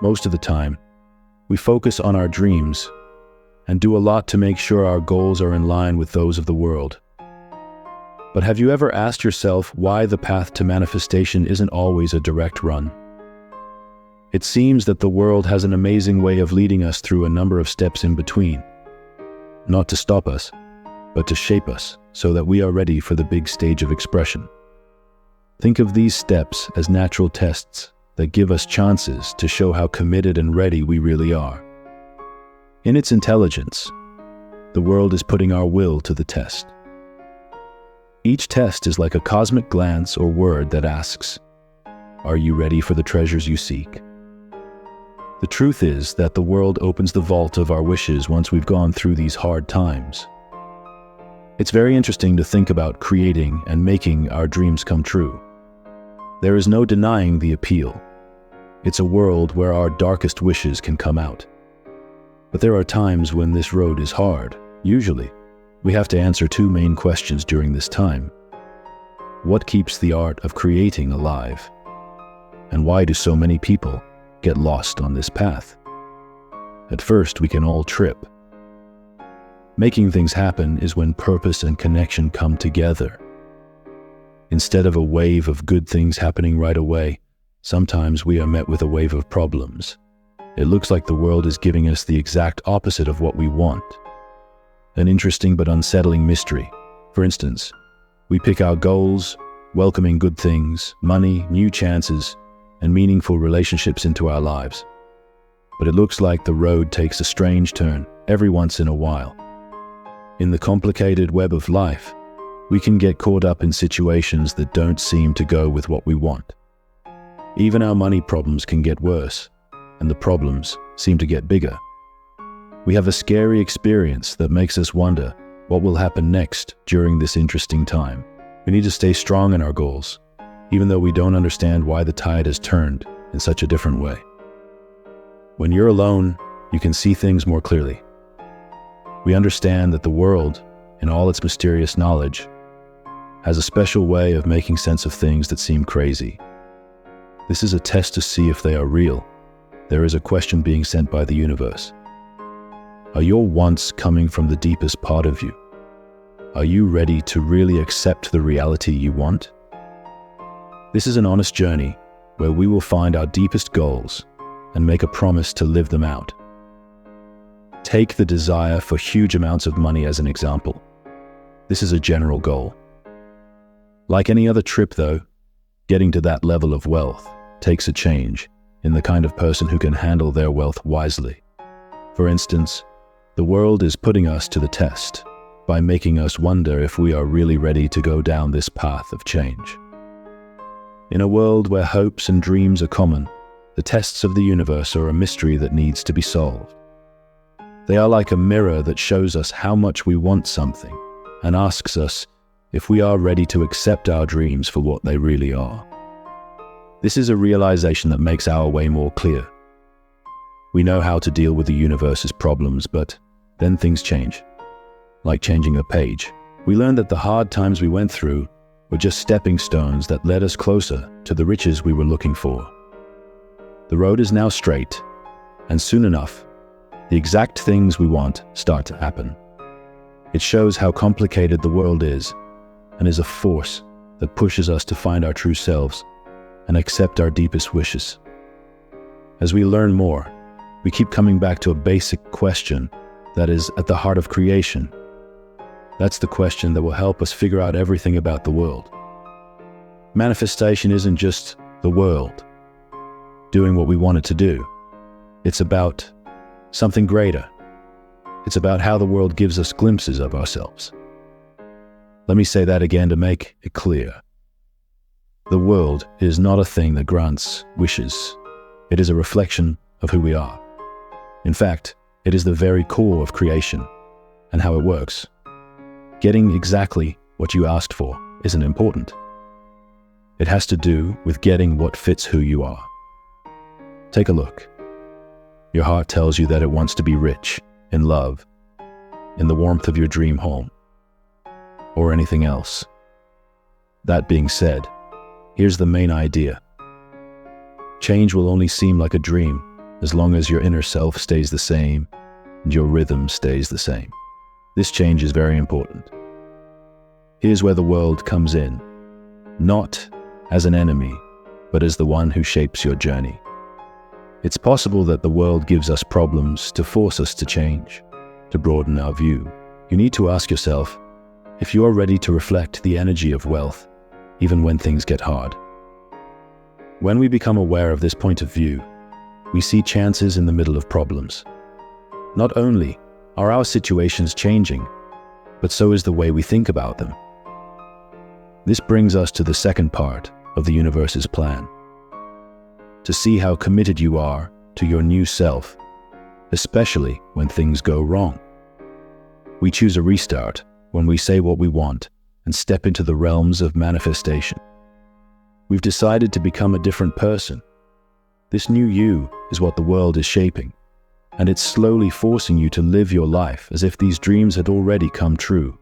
Most of the time, we focus on our dreams and do a lot to make sure our goals are in line with those of the world. But have you ever asked yourself why the path to manifestation isn't always a direct run? It seems that the world has an amazing way of leading us through a number of steps in between, not to stop us, but to shape us so that we are ready for the big stage of expression. Think of these steps as natural tests that give us chances to show how committed and ready we really are. In its intelligence, the world is putting our will to the test. Each test is like a cosmic glance or word that asks, "Are you ready for the treasures you seek?" The truth is that the world opens the vault of our wishes once we've gone through these hard times. It's very interesting to think about creating and making our dreams come true. There is no denying the appeal. It's a world where our darkest wishes can come out. But there are times when this road is hard. Usually, we have to answer two main questions during this time. What keeps the art of creating alive? And why do so many people get lost on this path? At first, we can all trip. Making things happen is when purpose and connection come together. Instead of a wave of good things happening right away, sometimes we are met with a wave of problems. It looks like the world is giving us the exact opposite of what we want. An interesting but unsettling mystery. For instance, we pick our goals, welcoming good things, money, new chances, and meaningful relationships into our lives. But it looks like the road takes a strange turn every once in a while. In the complicated web of life, we can get caught up in situations that don't seem to go with what we want. Even our money problems can get worse, and the problems seem to get bigger. We have a scary experience that makes us wonder what will happen next during this interesting time. We need to stay strong in our goals, even though we don't understand why the tide has turned in such a different way. When you're alone, you can see things more clearly. We understand that the world, in all its mysterious knowledge, has a special way of making sense of things that seem crazy. This is a test to see if they are real. There is a question being sent by the universe. Are your wants coming from the deepest part of you? Are you ready to really accept the reality you want? This is an honest journey where we will find our deepest goals and make a promise to live them out. Take the desire for huge amounts of money as an example. This is a general goal. Like any other trip though, getting to that level of wealth takes a change in the kind of person who can handle their wealth wisely. For instance, the world is putting us to the test by making us wonder if we are really ready to go down this path of change. In a world where hopes and dreams are common, the tests of the universe are a mystery that needs to be solved. They are like a mirror that shows us how much we want something and asks us if we are ready to accept our dreams for what they really are. This is a realization that makes our way more clear. We know how to deal with the universe's problems, but then things change. Like changing a page. We learned that the hard times we went through were just stepping stones that led us closer to the riches we were looking for. The road is now straight, and soon enough, the exact things we want start to happen. It shows how complicated the world is, and is a force that pushes us to find our true selves and accept our deepest wishes. As we learn more, we keep coming back to a basic question that is at the heart of creation. That's the question that will help us figure out everything about the world. Manifestation isn't just the world doing what we want it to do. It's about something greater. It's about how the world gives us glimpses of ourselves. Let me say that again to make it clear. The world is not a thing that grants wishes. It is a reflection of who we are. In fact, it is the very core of creation and how it works. Getting exactly what you asked for isn't important. It has to do with getting what fits who you are. Take a look. Your heart tells you that it wants to be rich in love, in the warmth of your dream home, or anything else. That being said, here's the main idea. Change will only seem like a dream as long as your inner self stays the same and your rhythm stays the same. This change is very important. Here's where the world comes in, not as an enemy, but as the one who shapes your journey. It's possible that the world gives us problems to force us to change, to broaden our view. You need to ask yourself if you are ready to reflect the energy of wealth, even when things get hard. When we become aware of this point of view, we see chances in the middle of problems. Not only are our situations changing, but so is the way we think about them. This brings us to the second part of the universe's plan. To see how committed you are to your new self, especially when things go wrong. We choose a restart when we say what we want and step into the realms of manifestation. We've decided to become a different person. This new you is what the world is shaping, and it's slowly forcing you to live your life as if these dreams had already come true.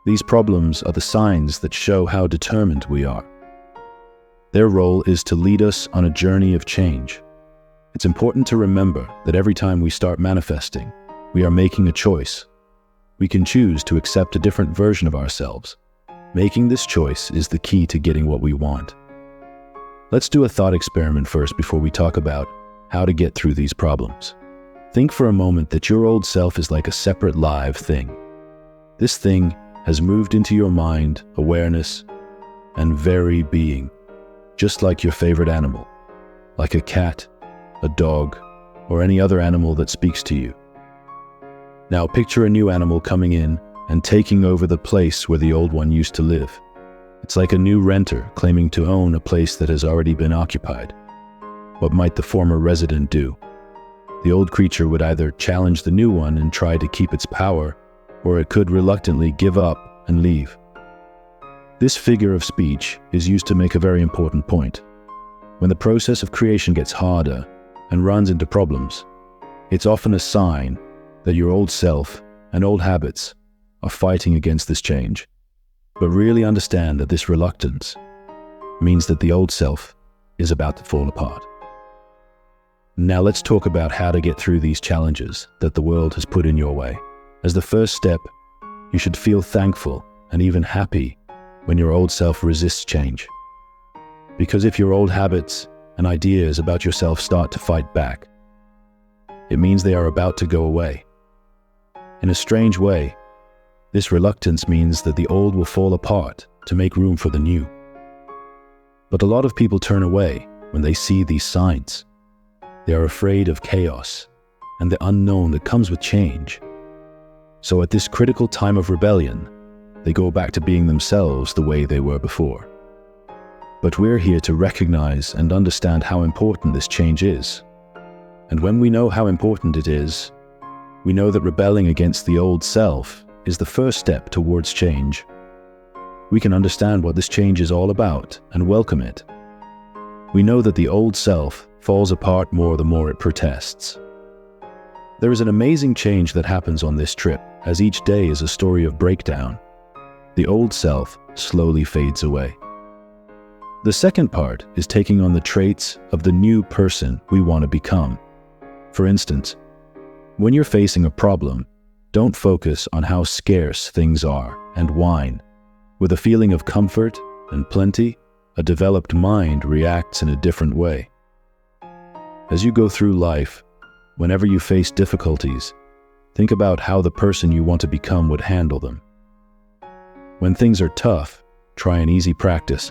These problems are the signs that show how determined we are. Their role is to lead us on a journey of change. It's important to remember that every time we start manifesting, we are making a choice. We can choose to accept a different version of ourselves. Making this choice is the key to getting what we want. Let's do a thought experiment first before we talk about how to get through these problems. Think for a moment that your old self is like a separate live thing. This thing has moved into your mind, awareness, and very being, just like your favorite animal, like a cat, a dog, or any other animal that speaks to you. Now picture a new animal coming in and taking over the place where the old one used to live. It's like a new renter claiming to own a place that has already been occupied. What might the former resident do? The old creature would either challenge the new one and try to keep its power, or it could reluctantly give up and leave. This figure of speech is used to make a very important point. When the process of creation gets harder and runs into problems, it's often a sign that your old self and old habits are fighting against this change. But really understand that this reluctance means that the old self is about to fall apart. Now let's talk about how to get through these challenges that the world has put in your way. As the first step, you should feel thankful and even happy when your old self resists change. Because if your old habits and ideas about yourself start to fight back, it means they are about to go away. In a strange way, this reluctance means that the old will fall apart to make room for the new. But a lot of people turn away when they see these signs. They are afraid of chaos and the unknown that comes with change. So at this critical time of rebellion, they go back to being themselves the way they were before. But we're here to recognize and understand how important this change is. And when we know how important it is, we know that rebelling against the old self is the first step towards change. We can understand what this change is all about and welcome it. We know that the old self falls apart more the more it protests. There is an amazing change that happens on this trip, as each day is a story of breakdown. The old self slowly fades away. The second part is taking on the traits of the new person we want to become. For instance, when you're facing a problem, don't focus on how scarce things are and whine. With a feeling of comfort and plenty, a developed mind reacts in a different way. As you go through life, whenever you face difficulties, think about how the person you want to become would handle them. When things are tough, try an easy practice.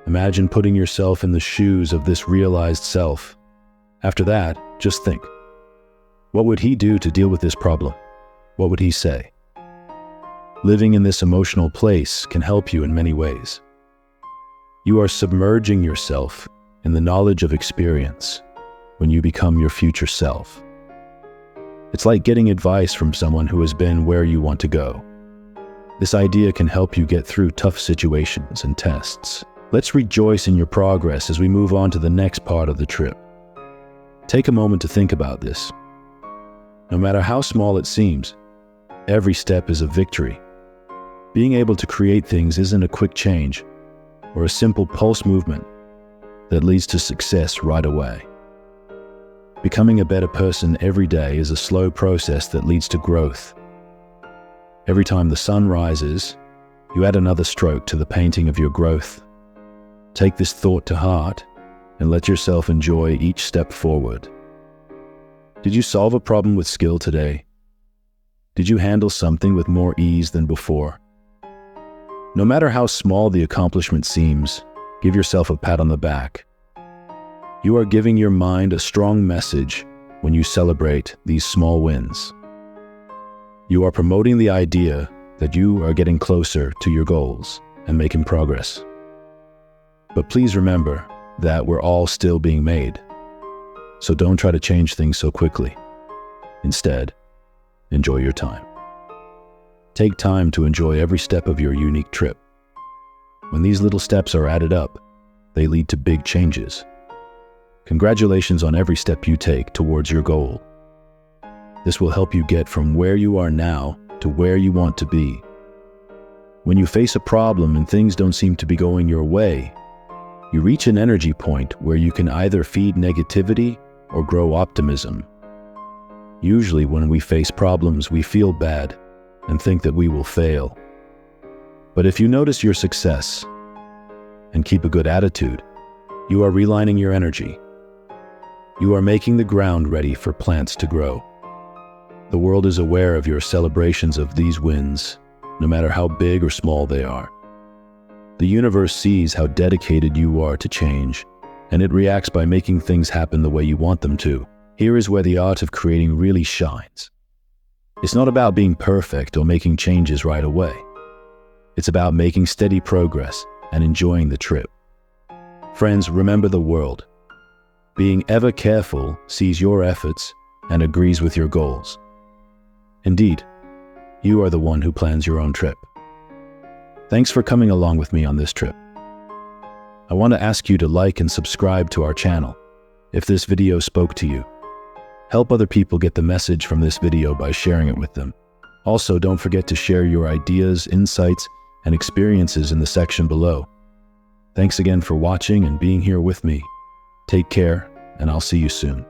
Imagine putting yourself in the shoes of this realized self. After that, just think, what would he do to deal with this problem? What would he say? Living in this emotional place can help you in many ways. You are submerging yourself in the knowledge of experience when you become your future self. It's like getting advice from someone who has been where you want to go. This idea can help you get through tough situations and tests. Let's rejoice in your progress as we move on to the next part of the trip. Take a moment to think about this. No matter how small it seems, every step is a victory. Being able to create things isn't a quick change or a simple pulse movement that leads to success right away. Becoming a better person every day is a slow process that leads to growth. Every time the sun rises, you add another stroke to the painting of your growth. Take this thought to heart and let yourself enjoy each step forward. Did you solve a problem with skill today? Did you handle something with more ease than before? No matter how small the accomplishment seems, give yourself a pat on the back. You are giving your mind a strong message when you celebrate these small wins. You are promoting the idea that you are getting closer to your goals and making progress. But please remember that we're all still being made. So don't try to change things so quickly. Instead, enjoy your time. Take time to enjoy every step of your unique trip. When these little steps are added up, they lead to big changes. Congratulations on every step you take towards your goal. This will help you get from where you are now to where you want to be. When you face a problem and things don't seem to be going your way, you reach an energy point where you can either feed negativity or grow optimism. Usually when we face problems, we feel bad and think that we will fail. But if you notice your success and keep a good attitude, you are realigning your energy. You are making the ground ready for plants to grow. The world is aware of your celebrations of these wins, no matter how big or small they are. The universe sees how dedicated you are to change, and it reacts by making things happen the way you want them to. Here is where the art of creating really shines. It's not about being perfect or making changes right away. It's about making steady progress and enjoying the trip. Friends, remember the world. Being ever careful sees your efforts and agrees with your goals. Indeed, you are the one who plans your own trip. Thanks for coming along with me on this trip. I want to ask you to like and subscribe to our channel if this video spoke to you. Help other people get the message from this video by sharing it with them. Also, don't forget to share your ideas, insights, and experiences in the section below. Thanks again for watching and being here with me. Take care, and I'll see you soon.